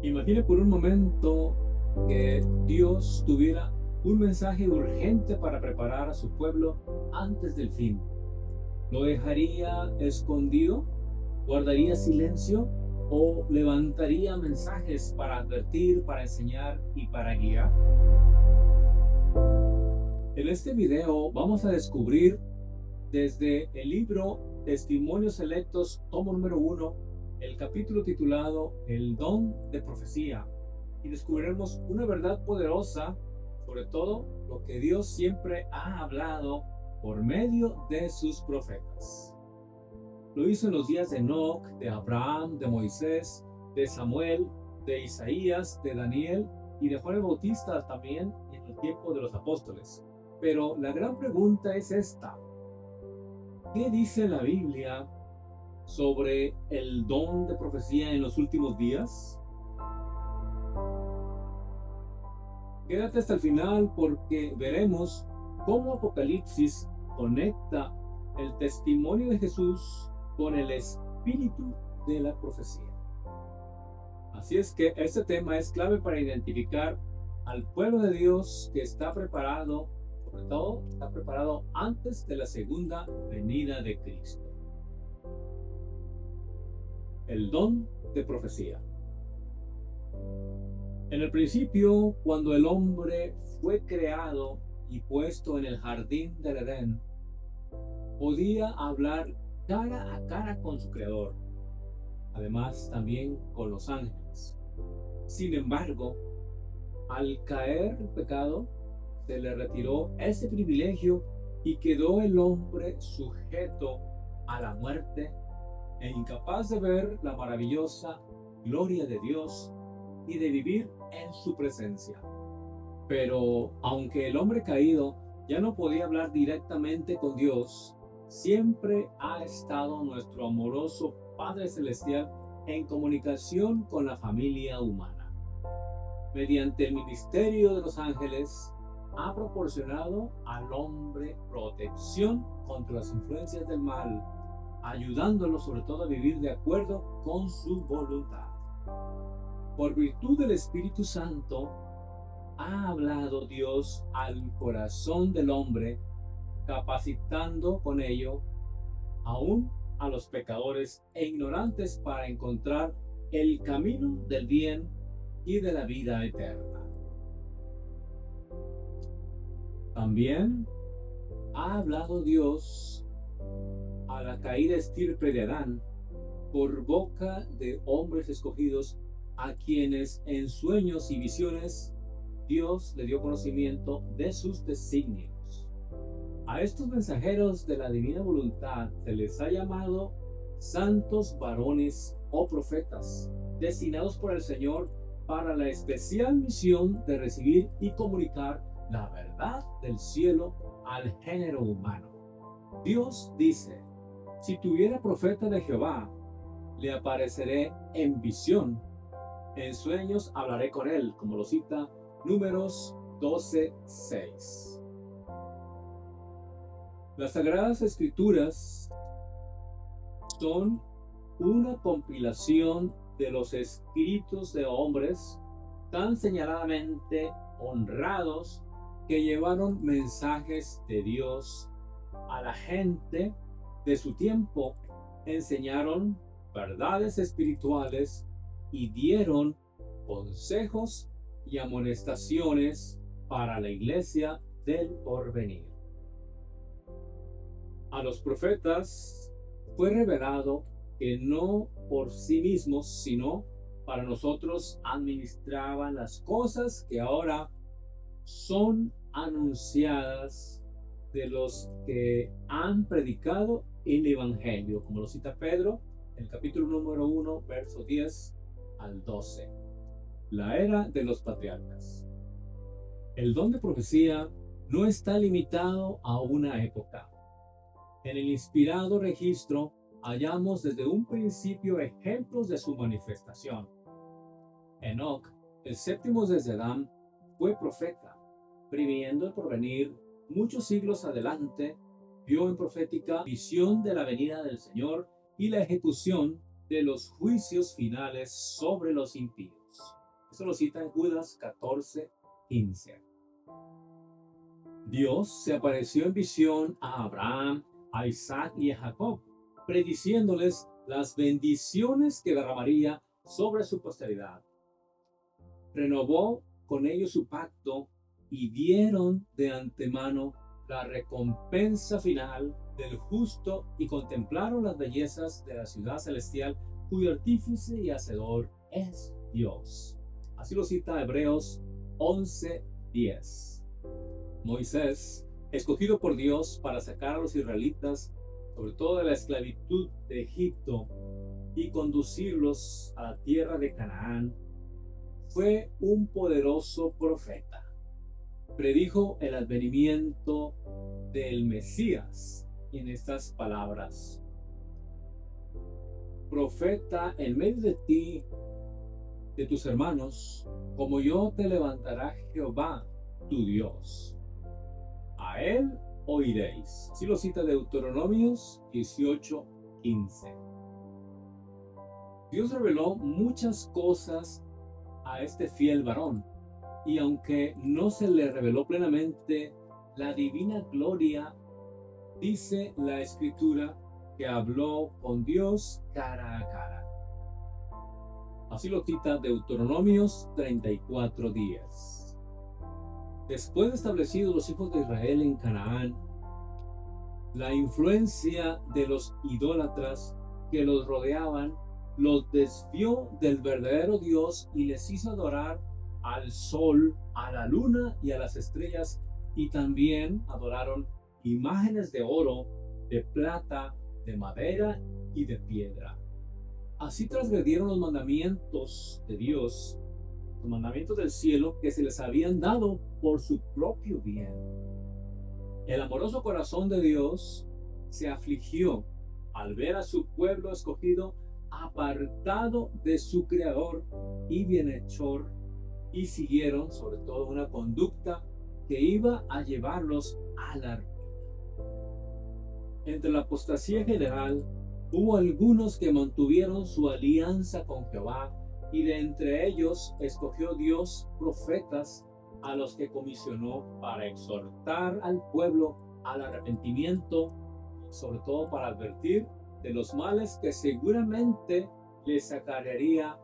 Imagine por un momento que Dios tuviera un mensaje urgente para preparar a su pueblo antes del fin. ¿Lo dejaría escondido? ¿Guardaría silencio? ¿O levantaría mensajes para advertir, para enseñar y para guiar? En este video vamos a descubrir desde el libro Testimonios Selectos, tomo número 1, el capítulo titulado El don de profecía, y descubriremos una verdad poderosa, sobre todo lo que Dios siempre ha hablado por medio de sus profetas. Lo hizo en los días de Enoc, de Abraham, de Moisés, de Samuel, de Isaías, de Daniel y de Juan el Bautista también en el tiempo de los apóstoles. Pero la gran pregunta es esta: ¿qué dice la Biblia sobre el don de profecía en los últimos días? Quédate hasta el final porque veremos cómo Apocalipsis conecta el testimonio de Jesús con el espíritu de la profecía. Así es que este tema es clave para identificar al pueblo de Dios que está preparado, sobre todo está preparado antes de la segunda venida de Cristo. El don de profecía. En el principio, cuando el hombre fue creado y puesto en el jardín del Edén, podía hablar cara a cara con su creador, además también con los ángeles. Sin embargo, al caer el pecado, se le retiró ese privilegio y quedó el hombre sujeto a la muerte e incapaz de ver la maravillosa gloria de Dios y de vivir en su presencia. Pero aunque el hombre caído ya no podía hablar directamente con Dios, siempre ha estado nuestro amoroso Padre Celestial en comunicación con la familia humana. Mediante el ministerio de los ángeles, ha proporcionado al hombre protección contra las influencias del mal, ayudándolo sobre todo a vivir de acuerdo con su voluntad. Por virtud del Espíritu Santo, ha hablado Dios al corazón del hombre, capacitando con ello aún a los pecadores e ignorantes para encontrar el camino del bien y de la vida eterna. También ha hablado Dios a la caída estirpe de Adán por boca de hombres escogidos, a quienes en sueños y visiones Dios le dio conocimiento de sus designios. A estos mensajeros de la divina voluntad se les ha llamado santos varones o profetas, designados por el Señor para la especial misión de recibir y comunicar la verdad del cielo al género humano. Dios dice: si tuviera profeta de Jehová, le apareceré en visión, en sueños hablaré con él, como lo cita Números 12:6. Las Sagradas Escrituras son una compilación de los escritos de hombres tan señaladamente honrados que llevaron mensajes de Dios a la gente de su tiempo, enseñaron verdades espirituales y dieron consejos y amonestaciones para la iglesia del porvenir. A los profetas fue revelado que no por sí mismos, sino para nosotros administraban las cosas que ahora son anunciadas de los que han predicado el Evangelio, como lo cita Pedro en el capítulo número 1, verso 10 al 12. La era de los patriarcas. El don de profecía no está limitado a una época. En el inspirado registro hallamos desde un principio ejemplos de su manifestación. Enoc, el séptimo desde Adán, fue profeta, previendo el porvenir muchos siglos adelante. Vio en profética visión de la venida del Señor y la ejecución de los juicios finales sobre los impíos. Dios. Esto lo cita en Judas 14:15. Dios se apareció en visión a Abraham, a Isaac y a Jacob, prediciéndoles las bendiciones que derramaría sobre su posteridad. Renovó con ellos su pacto y vieron de antemano la recompensa final del justo y contemplaron las bellezas de la ciudad celestial cuyo artífice y hacedor es Dios. Así lo cita Hebreos 11:10. Moisés, escogido por Dios para sacar a los israelitas, sobre todo de la esclavitud de Egipto, y conducirlos a la tierra de Canaán, fue un poderoso profeta. Predijo el advenimiento del Mesías en estas palabras: profeta en medio de ti, de tus hermanos, como yo te levantará Jehová, tu Dios. A él oiréis. Así lo cita Deuteronomios 18:15. Dios reveló muchas cosas a este fiel varón, y aunque no se le reveló plenamente la divina gloria, dice la Escritura que habló con Dios cara a cara. Así lo cita Deuteronomios 34:10. Después de establecidos los hijos de Israel en Canaán, la influencia de los idólatras que los rodeaban los desvió del verdadero Dios y les hizo adorar al sol, a la luna y a las estrellas, y también adoraron imágenes de oro, de plata, de madera y de piedra. Así transgredieron los mandamientos de Dios, los mandamientos del cielo que se les habían dado por su propio bien. El amoroso corazón de Dios se afligió al ver a su pueblo escogido apartado de su Creador y bienhechor, y siguieron sobre todo una conducta que iba a llevarlos a la ruina. Entre la apostasía general hubo algunos que mantuvieron su alianza con Jehová, y de entre ellos escogió Dios profetas a los que comisionó para exhortar al pueblo al arrepentimiento, sobre todo para advertir de los males que seguramente les acarrearía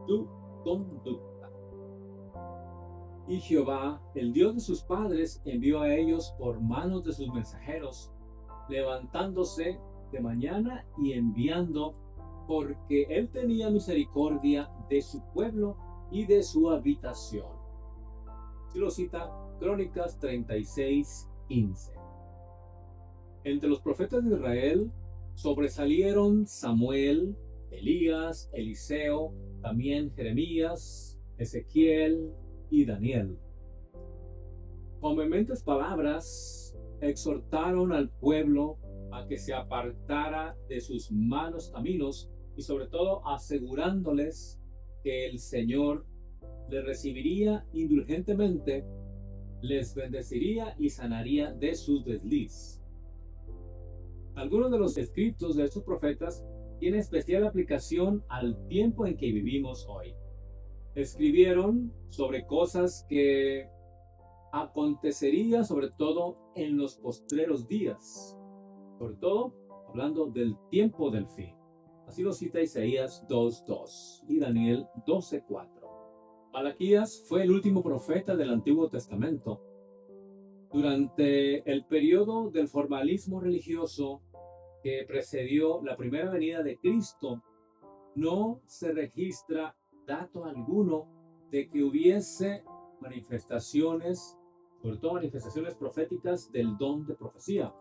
su conducta. Y Jehová, el Dios de sus padres, envió a ellos por manos de sus mensajeros, levantándose de mañana y enviando, porque él tenía misericordia de su pueblo y de su habitación. Así lo cita Crónicas 36:15. Entre los profetas de Israel sobresalieron Samuel, Elías, Eliseo, también Jeremías, Ezequiel y Daniel. Con vehementes palabras exhortaron al pueblo a que se apartara de sus malos caminos, y sobre todo asegurándoles que el Señor les recibiría indulgentemente, les bendeciría y sanaría de sus desliz. Algunos de los escritos de estos profetas tienen especial aplicación al tiempo en que vivimos hoy. Escribieron sobre cosas que acontecerían sobre todo en los postreros días, sobre todo hablando del tiempo del fin. Así lo cita Isaías 2:2 y Daniel 12:4. Malaquías fue el último profeta del Antiguo Testamento. Durante el periodo del formalismo religioso que precedió la primera venida de Cristo, no se registra dato alguno de que hubiese manifestaciones, sobre todo manifestaciones proféticas del don de profecía,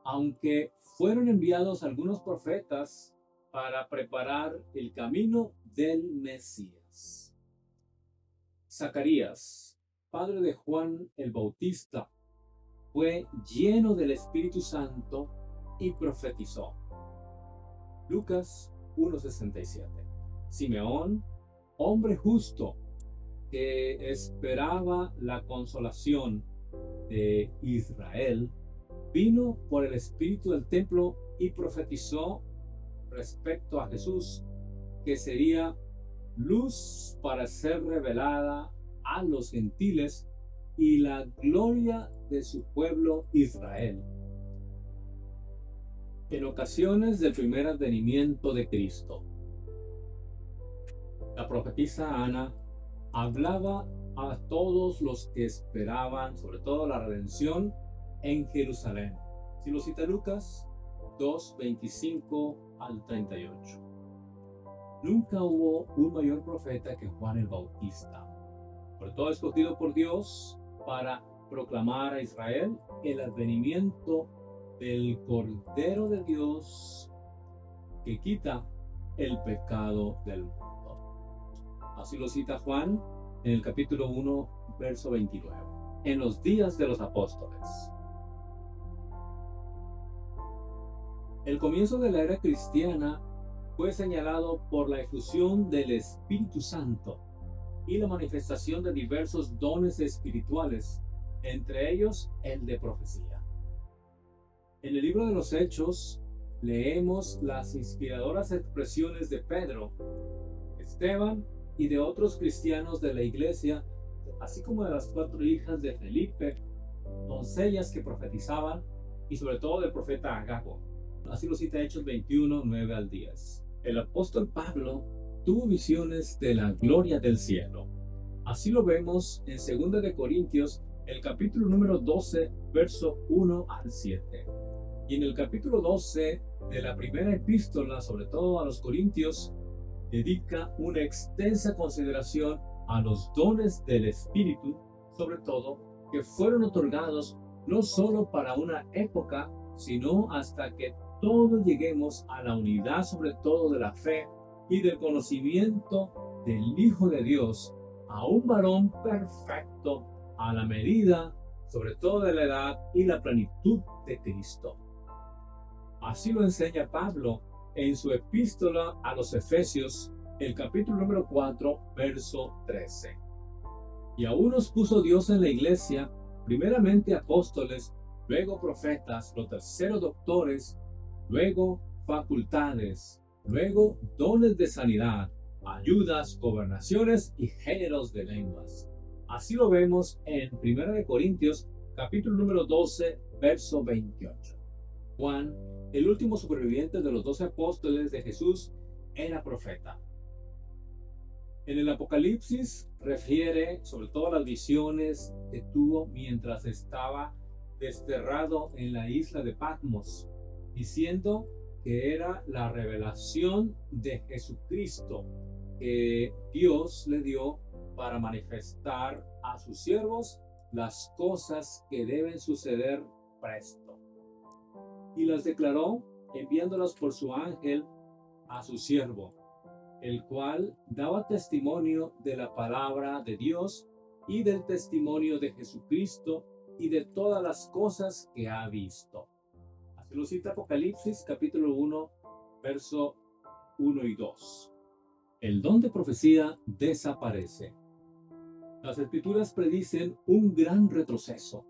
aunque fueron enviados algunos profetas para preparar el camino del Mesías. Zacarías, padre de Juan el Bautista, fue lleno del Espíritu Santo y profetizó. Lucas 1:67. Simeón, hombre justo que esperaba la consolación de Israel, vino por el Espíritu del templo y profetizó respecto a Jesús, que sería luz para ser revelada a los gentiles y la gloria de su pueblo Israel. En ocasiones del primer advenimiento de Cristo, la profetisa Ana hablaba a todos los que esperaban, sobre todo la redención en Jerusalén. Si lo cita Lucas 2:25 al 38. Nunca hubo un mayor profeta que Juan el Bautista, sobre todo escogido por Dios para proclamar a Israel el advenimiento del Cordero de Dios que quita el pecado del mundo. Así lo cita Juan en el capítulo 1, verso 29. En los días de los apóstoles. El comienzo de la era cristiana fue señalado por la efusión del Espíritu Santo y la manifestación de diversos dones espirituales, entre ellos el de profecía. En el libro de los Hechos leemos las inspiradoras expresiones de Pedro, Esteban y de otros cristianos de la iglesia, así como de las 4 hijas de Felipe, doncellas que profetizaban, y sobre todo del profeta Agabo. Así lo cita Hechos 21, 9 al 10. El apóstol Pablo tuvo visiones de la gloria del cielo. Así lo vemos en 2 de Corintios, el capítulo número 12, verso 1 al 7. Y en el capítulo 12 de la primera epístola, sobre todo a los Corintios, dedica una extensa consideración a los dones del Espíritu, sobre todo, que fueron otorgados no solo para una época, sino hasta que todos lleguemos a la unidad, sobre todo de la fe y del conocimiento del Hijo de Dios, a un varón perfecto, a la medida, sobre todo de la edad y la plenitud de Cristo. Así lo enseña Pablo en su epístola a los Efesios, el capítulo número 4, verso 13. Y a unos puso Dios en la iglesia, primeramente apóstoles, luego profetas, lo tercero doctores, luego facultades, luego dones de sanidad, ayudas, gobernaciones y géneros de lenguas. Así lo vemos en 1 de Corintios, capítulo número 12, verso 28. Juan, el último superviviente de los 12 apóstoles de Jesús, era profeta. En el Apocalipsis refiere sobre todo las visiones que tuvo mientras estaba desterrado en la isla de Patmos, diciendo que era la revelación de Jesucristo que Dios le dio para manifestar a sus siervos las cosas que deben suceder presto. Y las declaró enviándolas por su ángel a su siervo, el cual daba testimonio de la palabra de Dios y del testimonio de Jesucristo y de todas las cosas que ha visto. Así lo cita Apocalipsis capítulo 1, verso 1 y 2. El don de profecía desaparece. Las escrituras predicen un gran retroceso,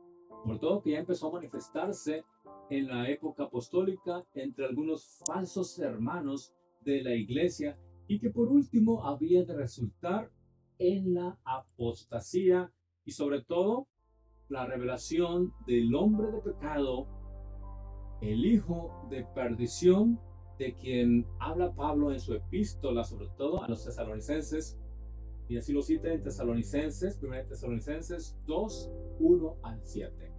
por todo que ya empezó a manifestarse en la época apostólica entre algunos falsos hermanos de la iglesia y que por último había de resultar en la apostasía y sobre todo la revelación del hombre de pecado, el hijo de perdición, de quien habla Pablo en su epístola, sobre todo a los tesalonicenses, y así lo cita en Tesalonicenses, 1 Tesalonicenses 2, 1 al 7.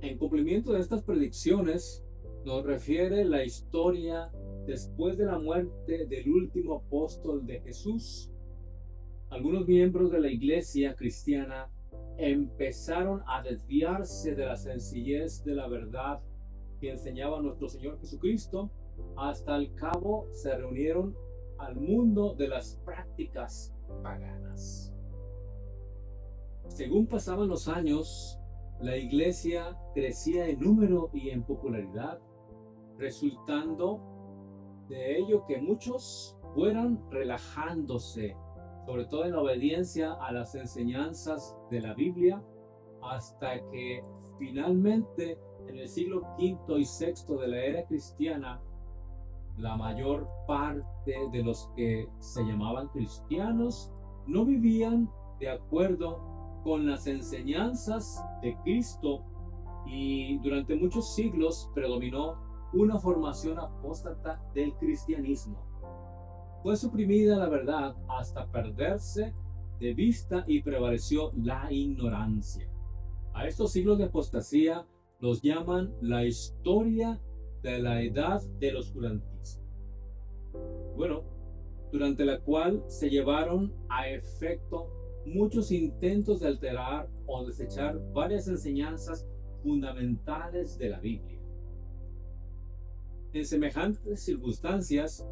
En cumplimiento de estas predicciones, nos refiere la historia después de la muerte del último apóstol de Jesús. Algunos miembros de la iglesia cristiana empezaron a desviarse de la sencillez de la verdad que enseñaba nuestro Señor Jesucristo. Hasta el cabo se reunieron al mundo de las prácticas paganas. Según pasaban los años, la iglesia crecía en número y en popularidad, resultando de ello que muchos fueran relajándose, sobre todo en la obediencia a las enseñanzas de la Biblia, hasta que finalmente en el siglo V y VI de la era cristiana, la mayor parte de los que se llamaban cristianos no vivían de acuerdo con las enseñanzas de Cristo y durante muchos siglos predominó una formación apóstata del cristianismo. Fue suprimida la verdad hasta perderse de vista y prevaleció la ignorancia. A estos siglos de apostasía los llaman la historia de la edad del oscurantismo. Bueno, durante la cual se llevaron a efecto muchos intentos de alterar o desechar varias enseñanzas fundamentales de la Biblia. En semejantes circunstancias,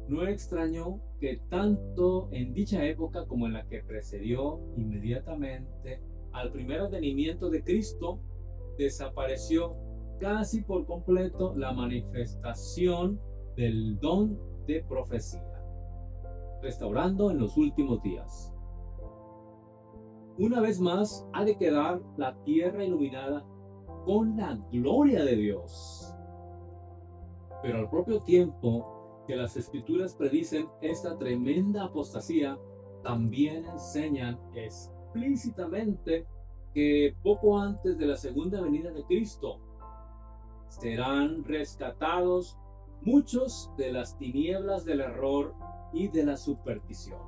no extrañó que tanto en dicha época como en la que precedió inmediatamente al primer advenimiento de Cristo, desapareció casi por completo la manifestación del don de profecía, restaurando en los últimos días. Una vez más ha de quedar la tierra iluminada con la gloria de Dios. Pero al propio tiempo que las escrituras predicen esta tremenda apostasía, también enseñan explícitamente que poco antes de la segunda venida de Cristo serán rescatados muchos de las tinieblas del error y de la superstición.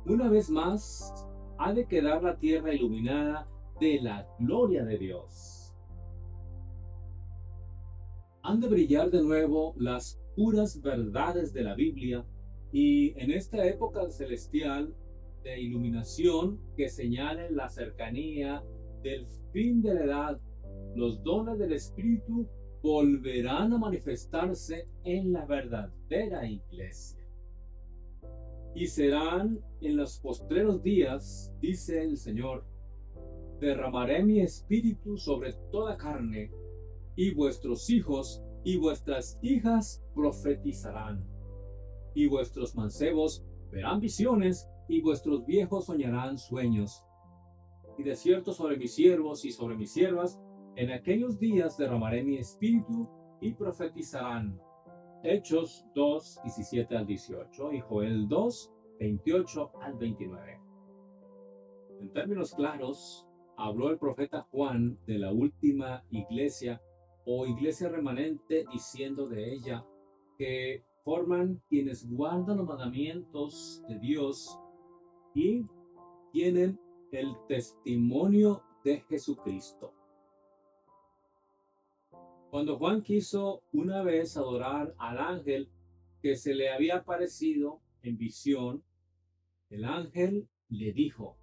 Una vez más ha de quedar la tierra iluminada de la gloria de Dios. Han de brillar de nuevo las puras verdades de la Biblia y en esta época celestial de iluminación que señale la cercanía del fin de la edad, los dones del Espíritu volverán a manifestarse en la verdadera iglesia. Y serán en los postreros días, dice el Señor, derramaré mi espíritu sobre toda carne, y vuestros hijos y vuestras hijas profetizarán, y vuestros mancebos verán visiones, y vuestros viejos soñarán sueños. Y de cierto sobre mis siervos y sobre mis siervas, en aquellos días derramaré mi espíritu y profetizarán. Hechos 2, 17 al 18 y Joel 2, 28 al 29. En términos claros, habló el profeta Juan de la última iglesia o iglesia remanente, diciendo de ella que forman quienes guardan los mandamientos de Dios y tienen el testimonio de Jesucristo. Cuando Juan quiso una vez adorar al ángel que se le había aparecido en visión, el ángel le dijo: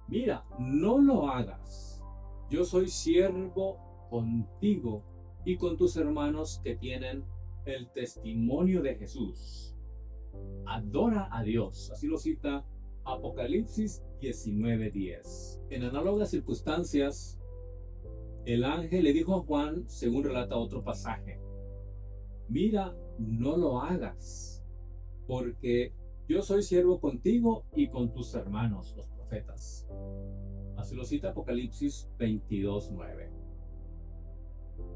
mira, no lo hagas. Yo soy siervo contigo y con tus hermanos que tienen el testimonio de Jesús. Adora a Dios. Así lo cita Apocalipsis 19:10. En análogas circunstancias, el ángel le dijo a Juan, según relata otro pasaje: mira, no lo hagas, porque yo soy siervo contigo y con tus hermanos, los profetas. Así lo cita Apocalipsis 22:9.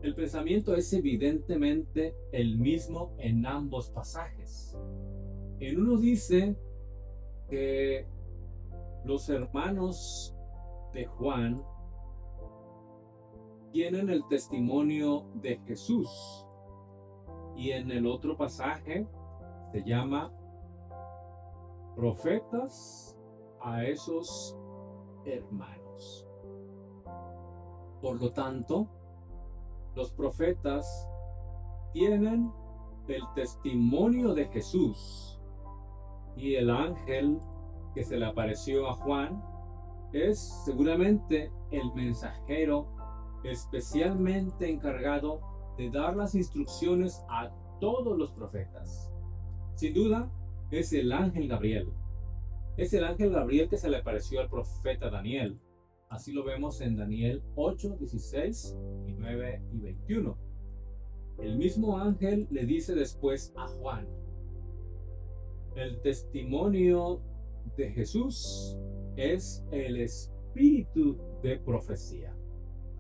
El pensamiento es evidentemente el mismo en ambos pasajes. En uno dice que los hermanos de Juan tienen el testimonio de Jesús, y en el otro pasaje se llama profetas a esos hermanos. Por lo tanto, los profetas tienen el testimonio de Jesús, y el ángel que se le apareció a Juan es seguramente el mensajero especialmente encargado de dar las instrucciones a todos los profetas. Sin duda, es el ángel Gabriel. Es el ángel Gabriel que se le apareció al profeta Daniel. Así lo vemos en Daniel 8, 16 y 9 y 21. El mismo ángel le dice después a Juan: el testimonio de Jesús es el espíritu de profecía.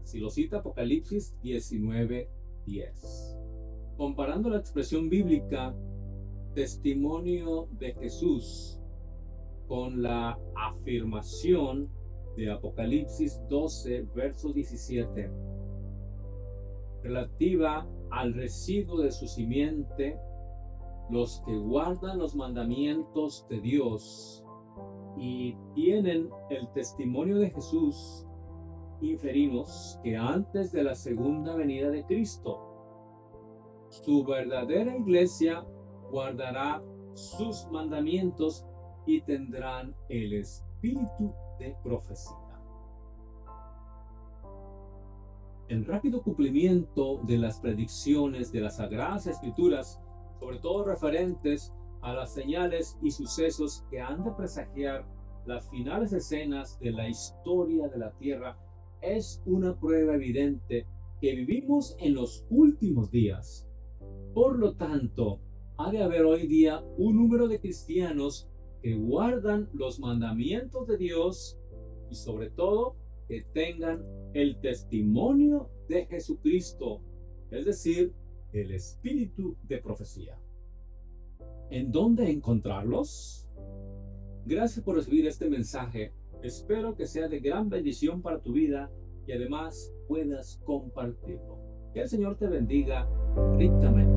Así lo cita Apocalipsis 19:10. Comparando la expresión bíblica testimonio de Jesús con la afirmación de Apocalipsis 12, verso 17, relativa al residuo de su simiente, los que guardan los mandamientos de Dios y tienen el testimonio de Jesús, inferimos que antes de la segunda venida de Cristo, su verdadera iglesia guardará sus mandamientos y tendrán el espíritu de profecía. En rápido cumplimiento de las predicciones de las Sagradas Escrituras, sobre todo referentes a las señales y sucesos que han de presagiar las finales escenas de la historia de la tierra, es una prueba evidente que vivimos en los últimos días. Por lo tanto, ha de haber hoy día un número de cristianos que guardan los mandamientos de Dios y sobre todo que tengan el testimonio de Jesucristo, es decir, el espíritu de profecía. ¿En dónde encontrarlos? Gracias por recibir este mensaje. Espero que sea de gran bendición para tu vida y además puedas compartirlo. Que el Señor te bendiga ricamente.